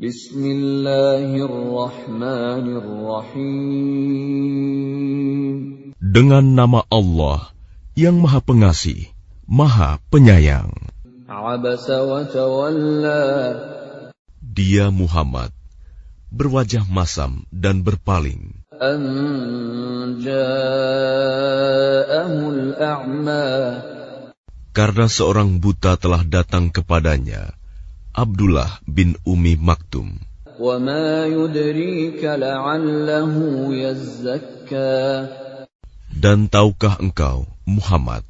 Bismillahirrahmanirrahim. Dengan nama Allah yang Maha Pengasih, Maha Penyayang. Abasa wa tawalla. Dia Muhammad berwajah masam dan berpaling. An ja'ahul a'ma. Karena seorang buta telah datang kepadanya, Abdullah bin Ummi Maktum. Wa ma yudrika la'allahu yazzakka. Dan tahukah engkau, Muhammad,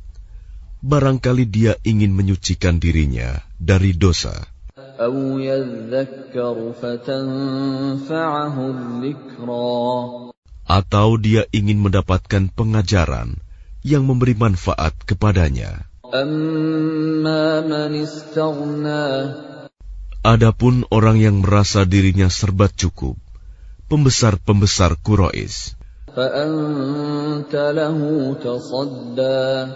barangkali dia ingin menyucikan dirinya dari dosa. Aw yadhakkaru fatanfa'ahu adh-dhikra. Atau dia ingin mendapatkan pengajaran yang memberi manfaat kepadanya. Amma man istaghna. Adapun orang yang merasa dirinya serba cukup, pembesar-pembesar Quraisy, Fa'anta lahu tasadda.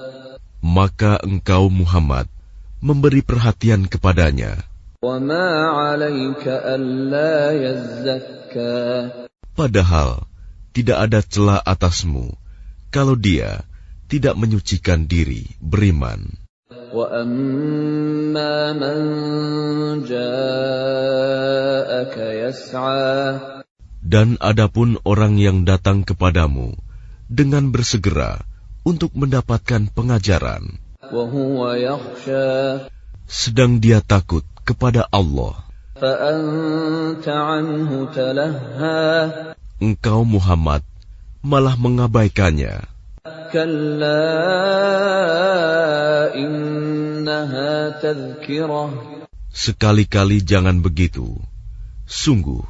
maka engkau Muhammad memberi perhatian kepadanya. Wa ma 'alaika alla yazzakka. Padahal tidak ada celah atasmu kalau dia tidak menyucikan diri beriman. Wa amma man ja'aka yas'a. Dan adapun orang yang datang kepadamu dengan bersegera untuk mendapatkan pengajaran, Wa huwa yakhsha. sedang dia takut kepada Allah, Fa'anta 'anhu talahha. engkau Muhammad malah mengabaikannya. Kalla innaha tadhkirah. Sekali-kali jangan begitu. Sungguh,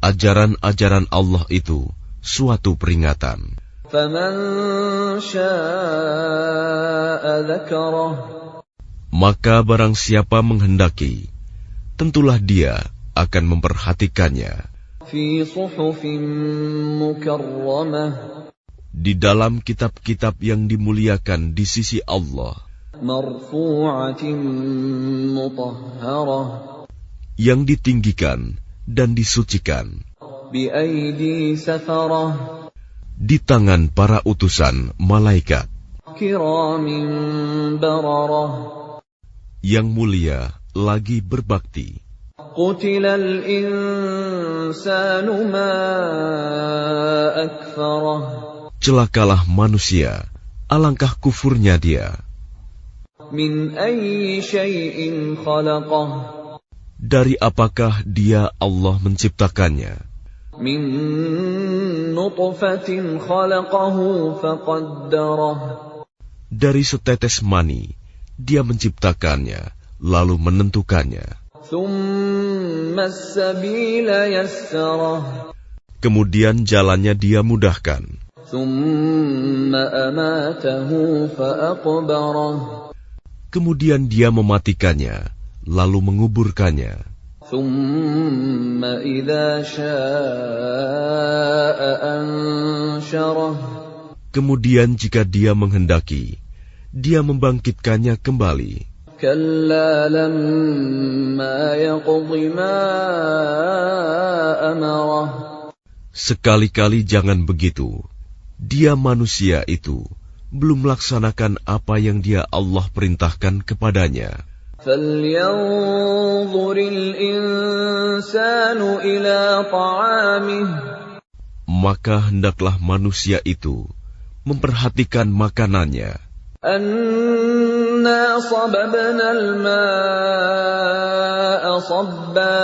ajaran-ajaran Allah itu suatu peringatan. Faman syaa'a dzakarah. Maka barang siapa menghendaki, tentulah dia akan memperhatikannya Fi suhufin mukarramah. di dalam kitab-kitab yang dimuliakan di sisi Allah, Marfu'atin mutahharah. yang ditinggikan dan disucikan Bi aidi safarah. di tangan para utusan malaikat Kiramin bararah. yang mulia lagi berbakti. Qutilal insanu ma akfarah. Celakalah manusia, alangkah kufurnya dia. Min ayyi syai'in khalaqah. Dari apakah dia Allah menciptakannya? Min nutfatin khalaqahu faqaddarah. Dari setetes mani, dia menciptakannya, lalu menentukannya. Thumma as-sabila yassarah. Kemudian jalannya dia mudahkan. Thumma amatahu faqbarah. Kemudian dia mematikannya, lalu menguburkannya. Thumma idza syaa'a ansyarah. Kemudian jika dia menghendaki, dia membangkitkannya kembali. Kalla lamma yaqdi ma amarah. Sekali-kali jangan begitu. Dia manusia itu belum melaksanakan apa yang dia Allah perintahkan kepadanya. Falyanzuril insanu ila ta'amih. Maka hendaklah manusia itu memperhatikan makanannya. Anna sababnal ma'a sabba.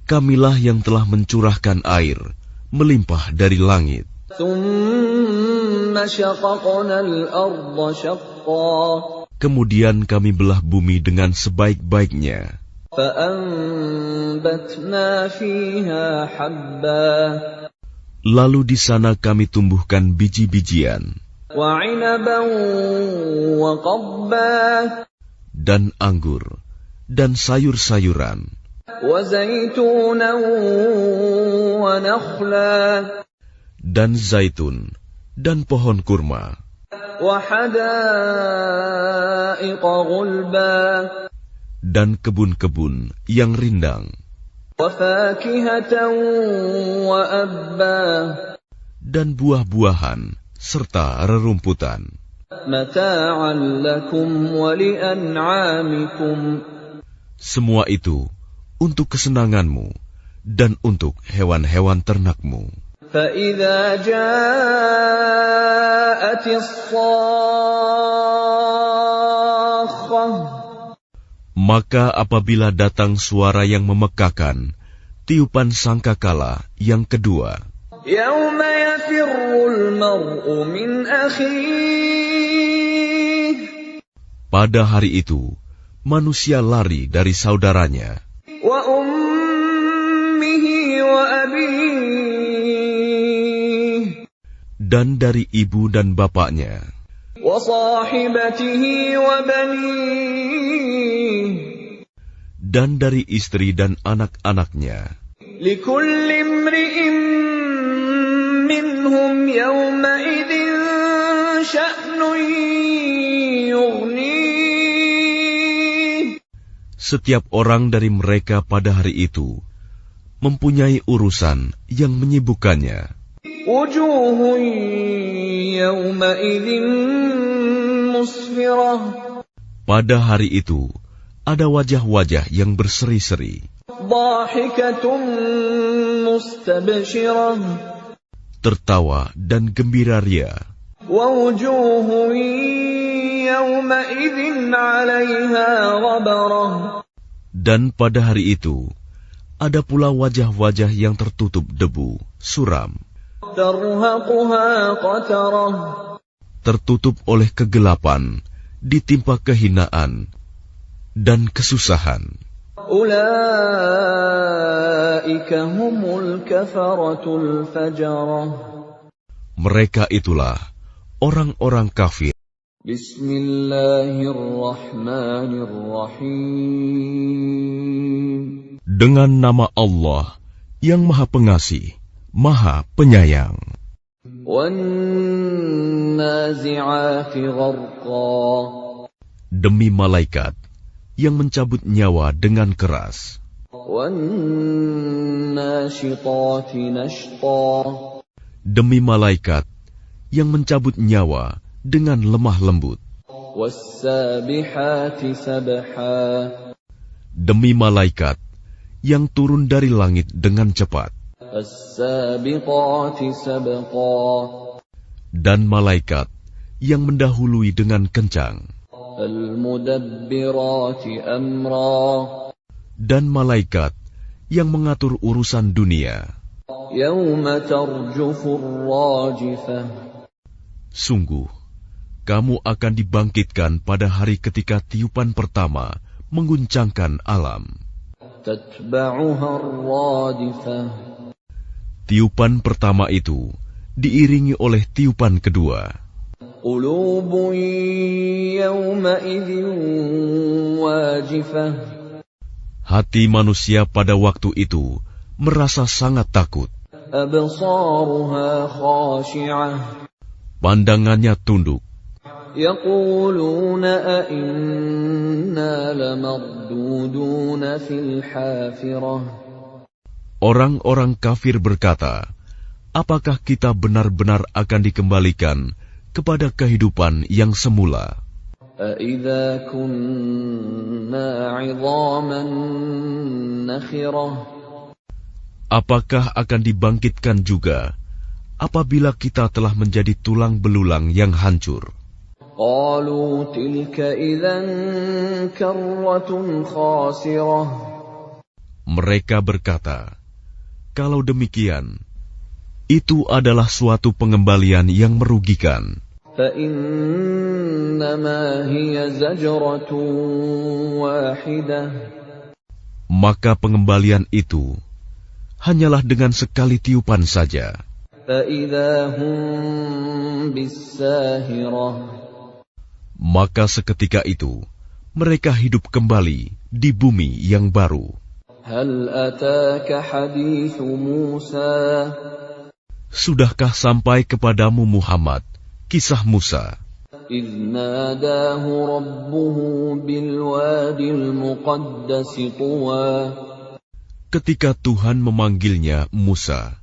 Kamilah yang telah mencurahkan air melimpah dari langit. Thumma syaqaqnal arda syaqqa. Kemudian kami belah bumi dengan sebaik-baiknya. Fa'anbatna fiha habba. Lalu di sana kami tumbuhkan biji-bijian. Wa 'inaban wa qadba. Dan anggur, dan sayur-sayuran. Wa zaitunan wa nakhla. Dan zaitun, dan pohon kurma. Wa hadaiqa ghulba. Dan kebun-kebun yang rindang. وَفَاكِهَةً وَأَبًّا dan buah-buahan serta rerumputan. مَتَاعًا لَكُمْ وَلِأَنْعَامِكُمْ Semua itu untuk kesenanganmu dan untuk hewan-hewan ternakmu. فَإِذَا جَاءَتِ الصَّاخَّةُ Maka apabila datang suara yang memekakan, tiupan sangkakala yang kedua, يَوْمَ يَفِرُّ الْمَرْءُ مِنْ أَخِيهِ pada hari itu manusia lari dari saudaranya وَأُمِّهِ وَأَبِيهِ dan dari ibu dan bapaknya وَصَاحِبَتِهِ وَبَنِيهِ dan dari istri dan anak-anaknya. لِكُلِّ امْرِئٍ مِّنْهُمْ يَوْمَئِذٍ شَأْنٌ يُغْنِيهِ Setiap orang dari mereka pada hari itu mempunyai urusan yang menyibukkannya. وُجُوهٌ يَوْمَئِذٍ مُّسْفِرَةٌ Pada hari itu ada wajah-wajah yang berseri-seri, ضَاحِكَةٌ مُّسْتَبْشِرَةٌ tertawa dan gembira ria. وَوُجُوهٌ يَوْمَئِذٍ عَلَيْهَا غَبَرَةٌ Dan pada hari itu ada pula wajah-wajah yang tertutup debu, suram, تَرْهَقُهَا قَتَرَةٌ tertutup oleh kegelapan, ditimpa kehinaan dan kesusahan. أُولَئِكَ هُمُ الْكَفَرَةُ الْفَجَرَةُ Mereka itulah orang-orang kafir. بسم الله الرحمن الرحيم Dengan nama Allah yang Maha Pengasih, Maha Penyayang. وَالنَّازِعَاتِ غَرْقًا Demi malaikat yang mencabut nyawa dengan keras, وَالنَّاشِطَاتِ نَشْطًا demi malaikat yang mencabut nyawa dengan lemah lembut, وَالسَّابِحَاتِ سَبْحًا demi malaikat yang turun dari langit dengan cepat, فَالسَّابِقَاتِ سَبْقًا dan malaikat yang mendahului dengan kencang, فَالْمُدَبِّرَاتِ أَمْرًا dan malaikat yang mengatur urusan dunia. يَوْمَ تَرْجُفُ الرَّاجِفَةُ Sungguh, kamu akan dibangkitkan pada hari ketika tiupan pertama mengguncangkan alam. تَتْبَعُهَا الرَّادِفَةُ Tiupan pertama itu diiringi oleh tiupan kedua. قُلُوبٌ يَوْمَئِذٍ وَاجِفَةٌ Hati manusia pada waktu itu merasa sangat takut. أَبْصَارُهَا خَاشِعَةٌ Pandangannya tunduk. يَقُولُونَ أَإِنَّا لَمَرْدُودُونَ فِي الْحَافِرَةِ Orang-orang kafir berkata, apakah kita benar-benar akan dikembalikan kepada kehidupan yang semula? أَإِذَا كُنَّا عِظَامًا نَخِرَةً Apakah akan dibangkitkan juga apabila kita telah menjadi tulang belulang yang hancur? قَالُوا تِلْكَ إِذًا كَرَّةٌ خَاسِرَةٌ Mereka berkata, kalau demikian, itu adalah suatu pengembalian yang merugikan. فَإِنَّمَا هِيَ زَجْرَةٌ وَاحِدَةٌ Maka pengembalian itu hanyalah dengan sekali tiupan saja. فَإِذَا هُمْ بِالسَّاهِرَةِ Maka seketika itu mereka hidup kembali di bumi yang baru. هَلْ أَتَاكَ حَدِيثُ مُوسَى Sudahkah sampai kepadamu Muhammad kisah Musa إِذْ نَادَاهُ رَبُّهُ بِالْوَادِ الْمُقَدَّسِ طُوًى ketika Tuhan memanggilnya Musa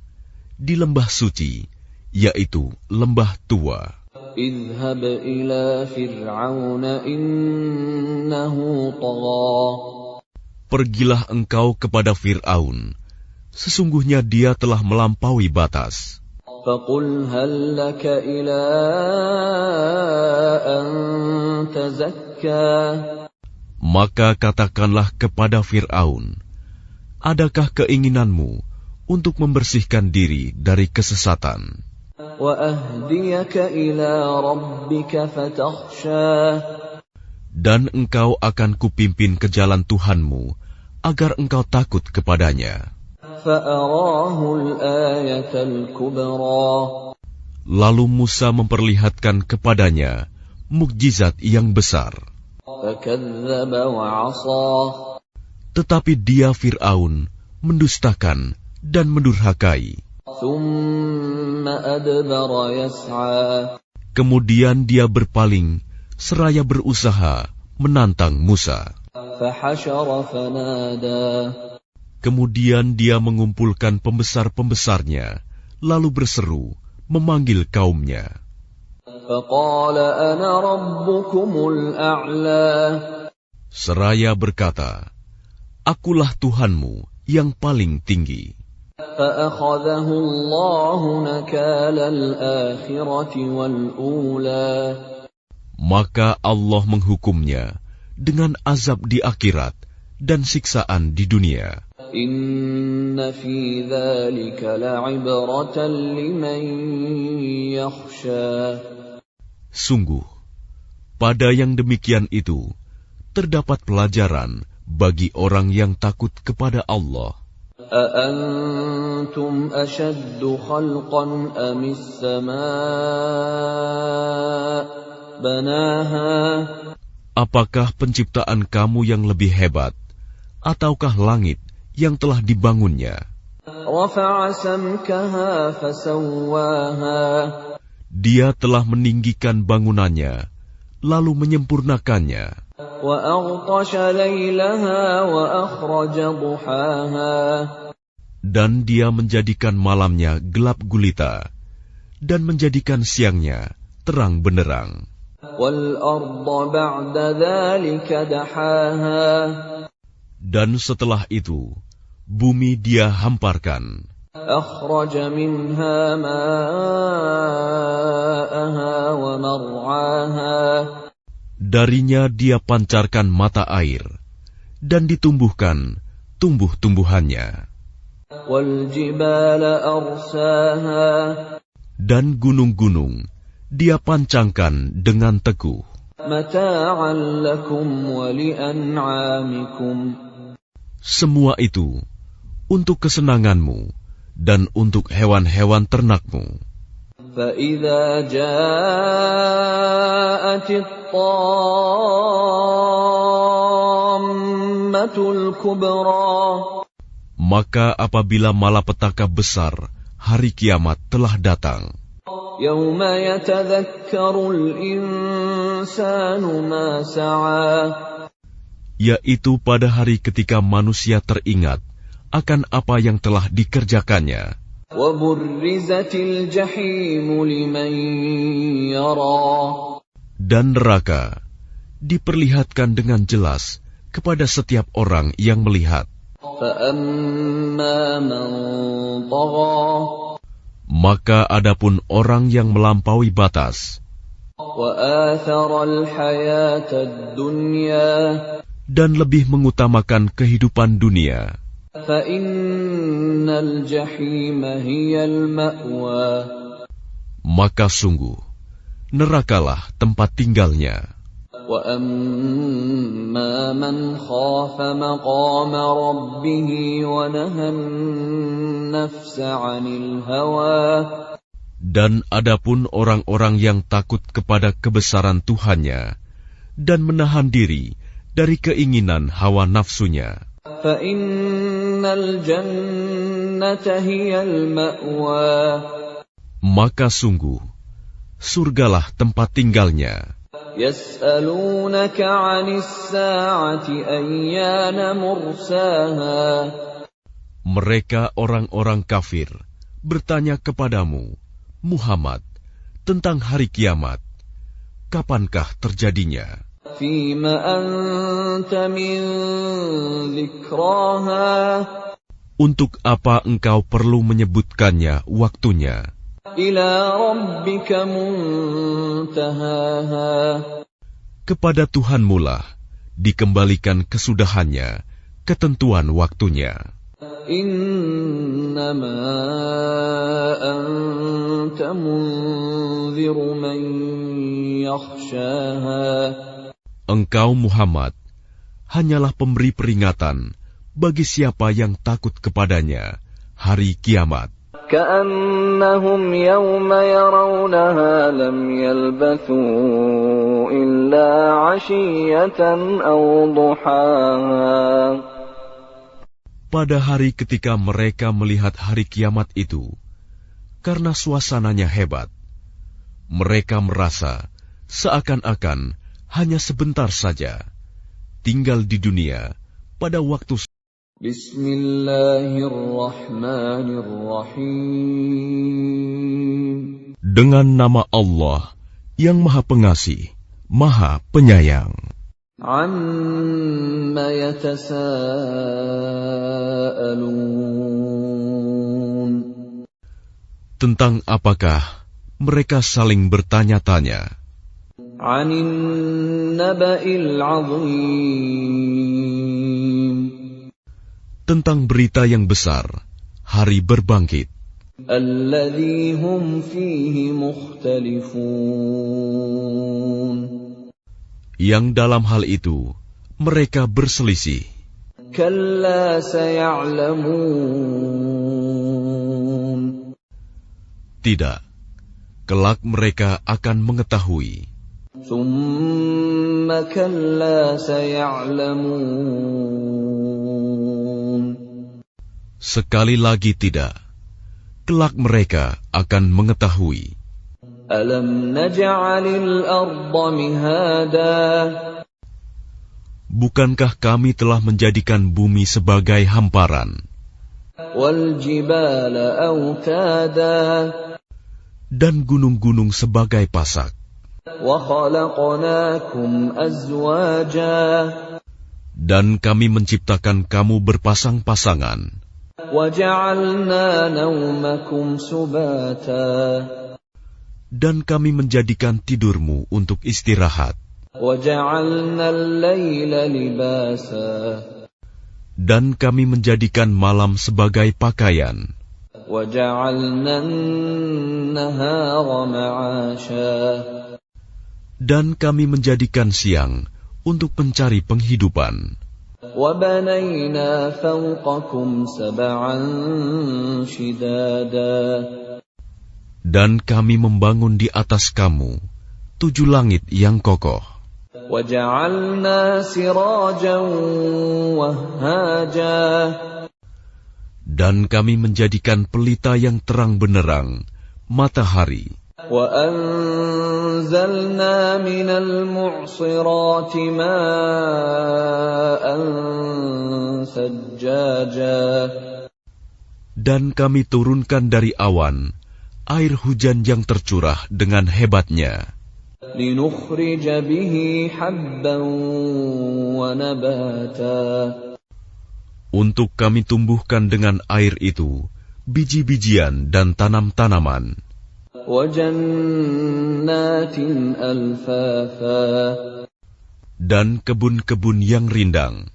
di lembah suci, yaitu lembah tua. اذهب إلى فرعون إنه طغى. Pergilah engkau kepada Fir'aun, sesungguhnya dia telah melampaui batas. فقل هل لك إلى أن تزكى. Maka katakanlah kepada Fir'aun, adakah keinginanmu untuk membersihkan diri dari kesesatan? وأهديك إلى ربك فتخشى. Dan engkau akan kupimpin ke jalan Tuhanmu, agar engkau takut kepadanya. فأراه الآية الكبرى. Lalu Musa memperlihatkan kepadanya mukjizat yang besar. فكذب وعصى. Tetapi dia Fir'aun mendustakan dan mendurhakai. ثم أدبر يسعى. Kemudian dia berpaling seraya berusaha menantang Musa. فحشر فنادى. Kemudian dia mengumpulkan pembesar-pembesarnya, lalu berseru, memanggil kaumnya. فقال أنا ربكم الأعلى. Seraya berkata, Akulah Tuhanmu yang paling tinggi. فأخذه الله نكال الآخرة والأولى. Maka Allah menghukumnya dengan azab di akhirat dan siksaan di dunia. إن في ذلك لعبرة لمن يخشى. Sungguh, pada yang demikian itu, terdapat pelajaran bagi orang yang takut kepada Allah. أأنتم أشد خلقا أم السماء بناها. Apakah penciptaan kamu yang lebih hebat, ataukah langit yang telah dibangunnya? رفع سمكها فسواها. Dia telah meninggikan bangunannya, lalu menyempurnakannya. وأغطش ليلها وأخرج ضحاها. Dan dia menjadikan malamnya gelap gulita, dan menjadikan siangnya terang benderang. وَالْأَرْضَ بَعْدَ ذَلِكَ دَحَاهَا. Dan setelah itu, bumi dia hamparkan. أَخْرَجَ مِنْهَا مَاءَهَا وَمَرْعَاهَا. Darinya dia pancarkan mata air, dan ditumbuhkan tumbuh-tumbuhannya. وَالْجِبَالَ أَرْسَاهَا. Dan gunung-gunung dia pancangkan dengan teguh. مَتَاعًا لَكُمْ وَلِأَنْعَامِكُمْ. Semua itu untuk kesenanganmu dan untuk hewan-hewan ternakmu. فَإِذَا جَاءَتِ الطَّامَّةُ الْكُبْرَى. Maka apabila malapetaka besar, hari kiamat telah datang. يَوْمَ يَتَذَكَّرُ الْإِنسَانُ مَا سَعَى. Yaitu pada hari ketika manusia teringat akan apa yang telah dikerjakannya. وَبُرِّزَتِ الْجَحِيمُ لِمَنْ يَرَى. Dan neraka diperlihatkan dengan jelas kepada setiap orang yang melihat. فَأَمَّا مَنْ طَغَى. Maka adapun orang yang melampaui batas وَآثَرَ الْحَيَاةَ الدُّنْيَا. dan lebih mengutamakan kehidupan dunia, فَإِنَّ الْجَحِيمَ هِيَ الْمَأْوَى. maka sungguh nerakalah tempat tinggalnya. وَأَمَّا مَنْ خَافَ مَقَامَ رَبِّهِ وَنَهَى النَّفْسَ عَنِ الْهَوَى. Dan adapun orang-orang yang takut kepada kebesaran Tuhannya dan menahan diri dari keinginan hawa nafsunya, فَإِنَّ الْجَنَّةَ هِيَ الْمَأْوَى. maka sungguh surgalah tempat tinggalnya. يَسْأَلُونَكَ عَنِ السَّاعَةِ أَيَّانَ مُرْسَاهَا. Mereka orang-orang kafir bertanya kepadamu, Muhammad, tentang hari kiamat. Kapankah terjadinya? Fima anta min dzikraha. Untuk apa engkau perlu menyebutkannya waktunya? Ila rabbika muntahaha. Kepada Tuhanmu lah dikembalikan kesudahannya, ketentuan waktunya. Innama anta munziru man yakhshaha. Engkau Muhammad hanyalah pemberi peringatan bagi siapa yang takut kepadanya hari kiamat. كأنهم يوم يرونها لم يلبثوا إلا عشية أو ضحاها. Pada hari ketika mereka melihat hari kiamat itu, karena suasananya hebat, mereka merasa seakan-akan hanya sebentar saja tinggal di dunia pada waktu. Bismillahirrahmanirrahim. Dengan nama Allah yang Maha Pengasih, Maha Penyayang. Amma yatasaalun. Tentang apakah mereka saling bertanya-tanya? Anin naba'il 'azim. Tentang berita yang besar, hari berbangkit. Alladzi hum fihi mukhtalifun. Yang dalam hal itu mereka berselisih. Kalla saya'lamun. Tidak, kelak mereka akan mengetahui. Tsumma kalla saya'lamun. Sekali lagi tidak, kelak mereka akan mengetahui. Alam naj'alil arda mihada. Bukankah kami telah menjadikan bumi sebagai hamparan? Wal jibala autada. Dan gunung-gunung sebagai pasak. Wa khalaqnakum azwaja. Dan kami menciptakan kamu berpasang-pasangan. وَجَعَلْنَا نَوْمَكُمْ سُبَاتًا. Dan kami menjadikan tidurmu untuk istirahat. وَجَعَلْنَا اللَّيْلَ لِبَاسًا. Dan kami menjadikan malam sebagai pakaian. وَجَعَلْنَا النَّهَارَ مَعَاشًا. Dan kami menjadikan siang untuk mencari penghidupan. وَبَنَيْنَا فَوْقَكُمْ سَبْعًا شِدَادًا. Dan kami membangun di atas kamu 7 langit yang kokoh. وَجَعَلْنَا سِرَاجًا وَهَّاجًا. Dan kami menjadikan pelita yang terang benderang, matahari. وَأَنزَلْنَا مِنَ الْمُعْصِرَاتِ مَاءً ثَجَّاجًا. Dan kami turunkan dari awan air hujan yang tercurah dengan hebatnya. لِنُخْرِجَ بِهِ حَبًّا وَنَبَاتًا. Untuk kami tumbuhkan dengan air itu biji-bijian dan tanam-tanaman. وَجَنَّاتٍ أَلْفَافًا. Dan kebun-kebun yang rindang.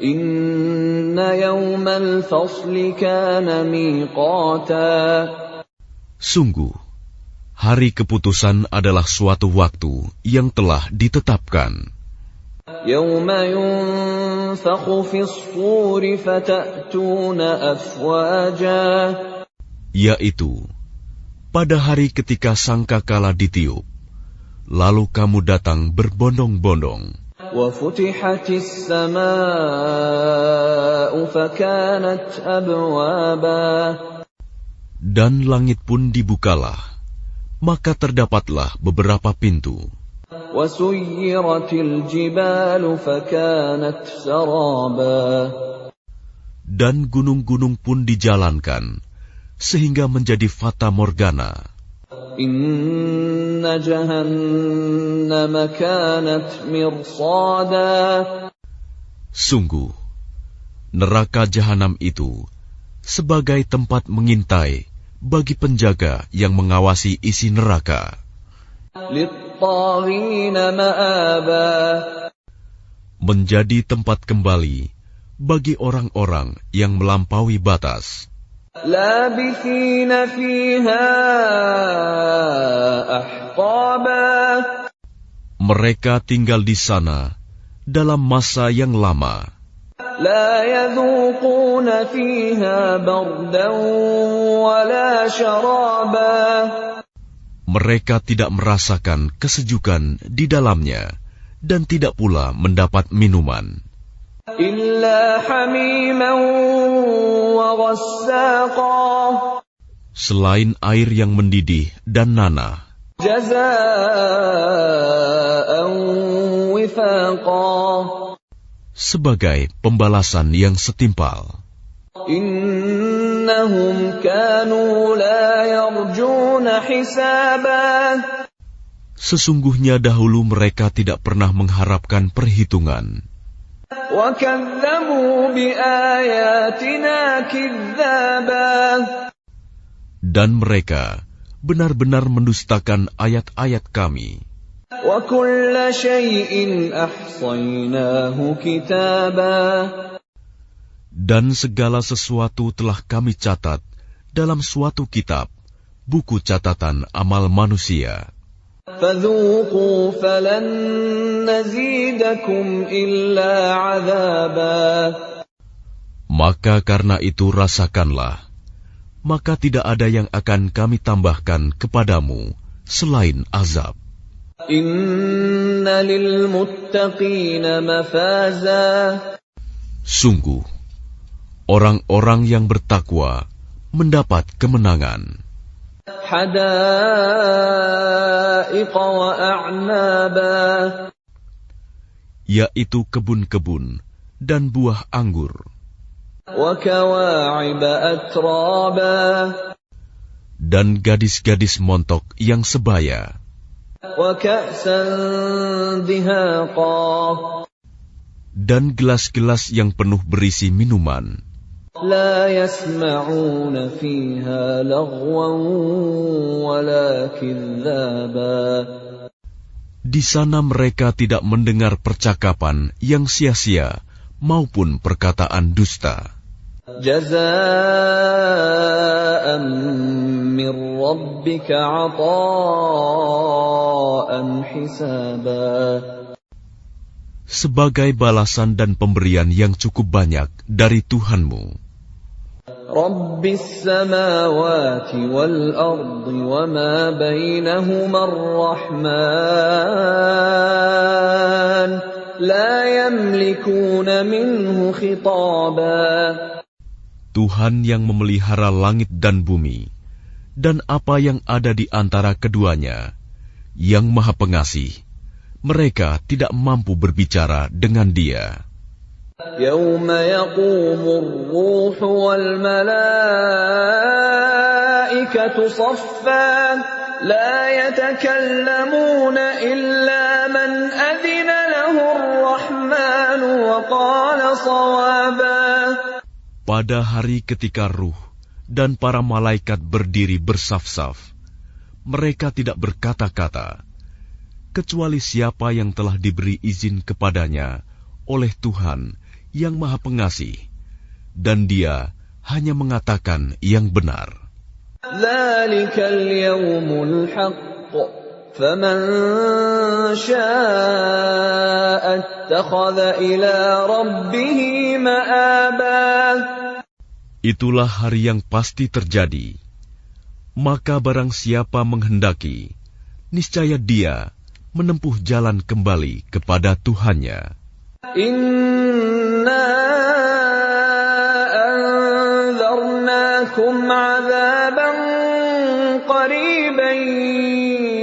إِنَّ يَوْمَ الْفَصْلِ كَانَ مِيقَاتًا. Sungguh, hari keputusan adalah suatu waktu yang telah ditetapkan. يَوْمَ يُنفَخُ فِي الصُّورِ فَتَأْتُونَ أَفْوَاجًا. Yaitu pada hari ketika sangkakala ditiup, lalu kamu datang berbondong-bondong. وَفُتِحَتِ السَّمَاءُ فَكَانَتْ أَبْوَابًا. Dan langit pun dibukalah, maka terdapatlah beberapa pintu. وَسُيِّرَتِ الْجِبَالُ فَكَانَتْ سَرَابًا. Dan gunung-gunung pun dijalankan, sehingga menjadi fata morgana. Inna jahannam kanat mirsada. Sungguh, neraka jahanam itu sebagai tempat mengintai bagi penjaga yang mengawasi isi neraka. Lit-taghina ma'aba. Menjadi tempat kembali bagi orang-orang yang melampaui batas. Labithina fiha ahqaba. Mereka tinggal di sana dalam masa yang lama. La yadhuquna fiha bardan wala sharaba. Mereka tidak merasakan kesejukan di dalamnya dan tidak pula mendapat minuman. Illa hamiman wa ghassaqa. Selain air yang mendidih dan nanah. Jazaa'an wifaqa. Sebagai pembalasan yang setimpal. Innahum kanu la yarjuna hisaba. Sesungguhnya dahulu mereka tidak pernah mengharapkan perhitungan. Wa kadzabu bi ayatina kidzaba. Dan mereka benar-benar mendustakan ayat-ayat kami. Wa kulla syai'in ahsaynahu kitaba. Dan segala sesuatu telah kami catat dalam suatu kitab, buku catatan amal manusia. Fadhuqu falan nazidakum illa 'adzaba. Maka karena itu rasakanlah, maka tidak ada yang akan kami tambahkan kepadamu selain azab. Inna lil muttaqina mafaza. Sungguh, orang-orang yang bertakwa mendapat kemenangan. Hadaiqa wa a'naba. Yaitu kebun-kebun dan buah anggur. Wa kawa'iba atraba. Dan gadis-gadis montok yang sebaya. Wa ka'san dihaqa. Dan gelas-gelas yang penuh berisi minuman. La yasma'una fiha laghwan wala kidzaba. Di sana mereka tidak mendengar percakapan yang sia-sia maupun perkataan dusta. Jazaa'an min rabbika 'ataa'an hisaba. Sebagai balasan dan pemberian yang cukup banyak dari Tuhanmu. Rabbis samawati wal ardi wa ma bainahuma ar-Rahman la yamlikuna minhu khitaba. Tuhan yang memelihara langit dan bumi dan apa yang ada di antara keduanya, yang Maha Pengasih, mereka tidak mampu berbicara dengan Dia. Yawma yaqumur ruhu wal malaikatu saffan la yatakallamuna illa man adhina lahu ar-Rahmanu wa qala shawaba. Pada hari ketika ruh dan para malaikat berdiri bersaf-saf, mereka tidak berkata-kata, kecuali siapa yang telah diberi izin kepadanya oleh Tuhan yang Maha Pengasih, dan Dia hanya mengatakan yang benar. Dzalikal yawmul haqq, faman syaa'a ittakhadha ila rabbih ma'aba. Itulah hari yang pasti terjadi. Maka barang siapa menghendaki, niscaya dia menempuh jalan kembali kepada Tuhannya. Inna anzarnakum 'adzaban qariban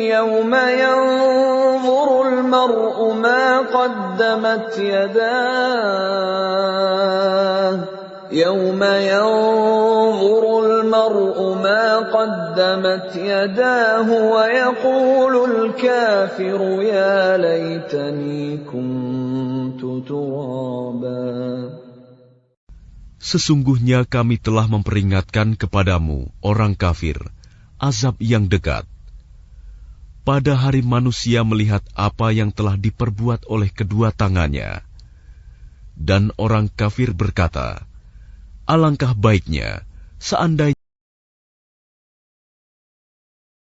yawma yanzurul mar'u ma qaddamat yadahu يَوْمَ يَنظُرُ الْمَرْءُ مَا قَدَّمَتْ يَدَاهُ وَيَقُولُ الْكَافِرُ يَا لَيْتَنِي كُنتُ تُرَابًا. Sesungguhnya kami telah memperingatkan kepadamu, orang kafir, azab yang dekat. Pada hari manusia melihat apa yang telah diperbuat oleh kedua tangannya. Dan orang kafir berkata, alangkah baiknya seandainya